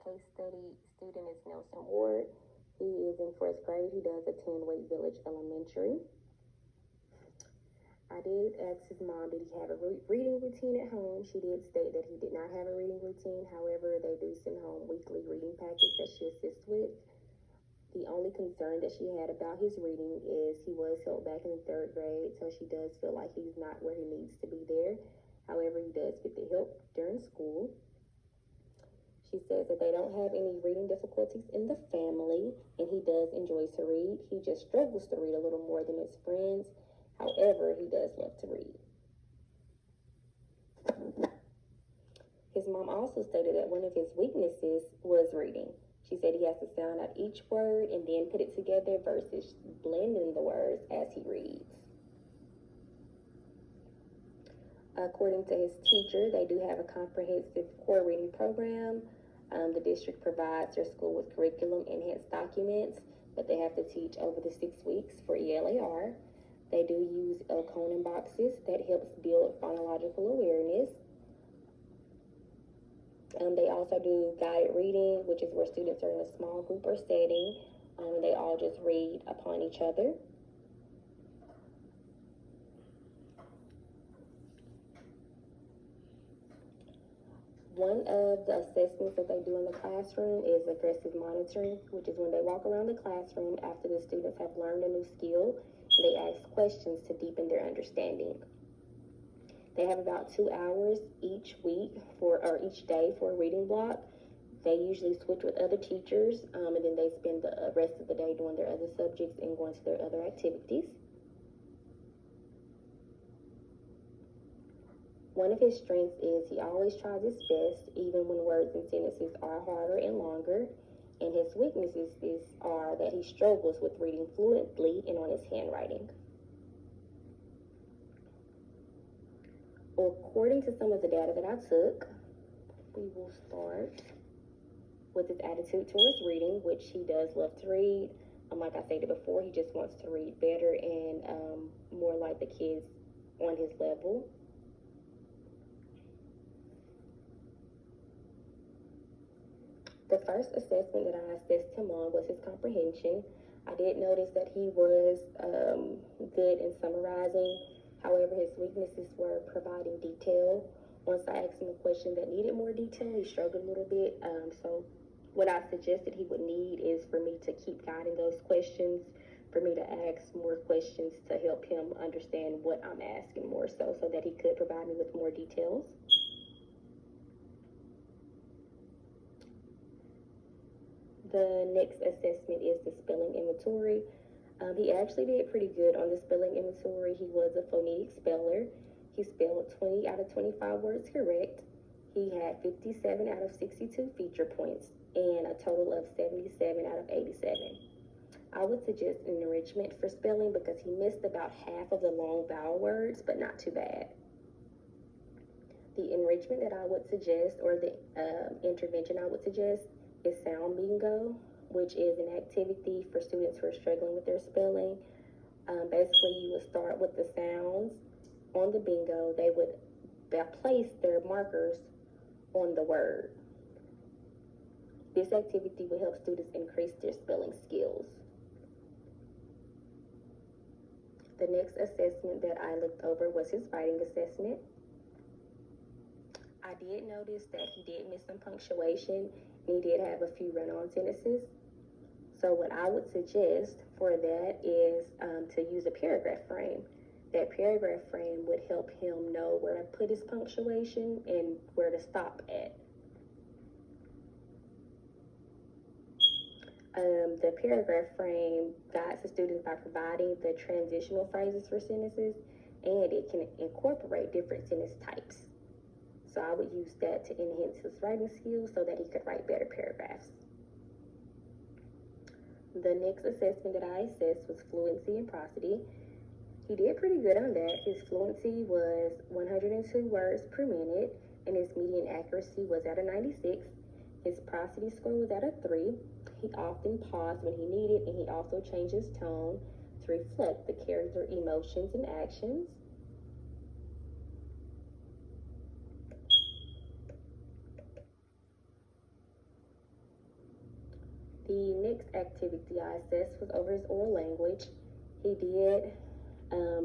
case study student is Nelson Ward. He is in fourth grade. He does attend Wake Village Elementary. I did ask his mom, did he have a reading routine at home? She did state that he did not have a reading routine. However, they do send home weekly reading packets that she assists with. The only concern that she had about his reading is he was held back in the third grade, so she does feel like he's not where he needs to be there. However, he does get the help during school. She says that they don't have any reading difficulties in the family, and he does enjoy to read. He just struggles to read a little more than his friends. However, he does love to read. His mom also stated that one of his weaknesses was reading. She said he has to sound out each word and then put it together versus blending the words as he reads. According to his teacher, they do have a comprehensive core reading program. The district provides their school with curriculum enhanced documents that they have to teach over the 6 weeks for ELAR. They do use Elkonin boxes that helps build phonological awareness. They also do guided reading, which is where students are in a small group or setting. They all just read upon each other. One of the assessments that they do in the classroom is aggressive monitoring, which is when they walk around the classroom after the students have learned a new skill, and they ask questions to deepen their understanding. They have about 2 hours each day for a reading block. They usually switch with other teachers, and then they spend the rest of the day doing their other subjects and going to their other activities. One of his strengths is he always tries his best, even when words and sentences are harder and longer. And his weaknesses are that he struggles with reading fluently and on his handwriting. According to some of the data that I took, we will start with his attitude towards reading, which he does love to read. Like I stated before, he just wants to read better and more like the kids on his level. The first assessment that I assessed him on was his comprehension. I did notice that he was good in summarizing. However, his weaknesses were providing detail. Once I asked him a question that needed more detail, he struggled a little bit. So what I suggested he would need is for me to keep guiding those questions, for me to ask more questions to help him understand what I'm asking more so that he could provide me with more details. The next assessment is the spelling inventory. He actually did pretty good on the spelling inventory. He was a phonetic speller. He spelled 20 out of 25 words correct. He had 57 out of 62 feature points and a total of 77 out of 87. I would suggest an enrichment for spelling because he missed about half of the long vowel words, but not too bad. The enrichment that I would suggest, or the intervention I would suggest, is sound bingo, which is an activity for students who are struggling with their spelling. Basically, you would start with the sounds on the bingo. They would place their markers on the word. This activity will help students increase their spelling skills. The next assessment that I looked over was his writing assessment. I did notice that he did miss some punctuation and he did have a few run-on sentences. So what I would suggest for that is to use a paragraph frame. That paragraph frame would help him know where to put his punctuation and where to stop at. The paragraph frame guides the students by providing the transitional phrases for sentences, and it can incorporate different sentence types. So I would use that to enhance his writing skills so that he could write better paragraphs. The next assessment that I assessed was fluency and prosody. He did pretty good on that. His fluency was 102 words per minute, and his median accuracy was at a 96. His prosody score was at a 3. He often paused when he needed, and he also changed his tone to reflect the character emotions and actions. next activity I assessed was over his oral language. He did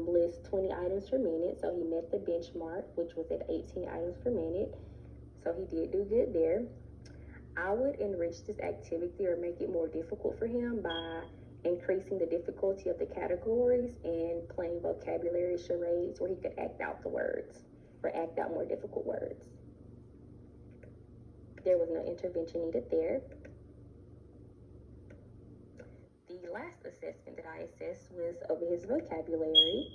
list 20 items per minute, so he met the benchmark, which was at 18 items per minute. So he did do good there. I would enrich this activity or make it more difficult for him by increasing the difficulty of the categories and playing vocabulary charades where he could act out the words or act out more difficult words. There was no intervention needed there. The last assessment that I assessed was over his vocabulary.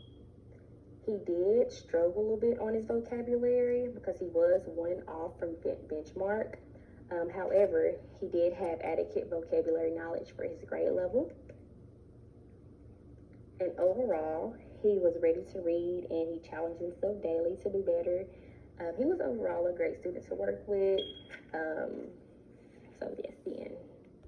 He did struggle a little bit on his vocabulary because he was one off from benchmark. However, he did have adequate vocabulary knowledge for his grade level. And overall, he was ready to read and he challenged himself daily to do better. He was overall a great student to work with.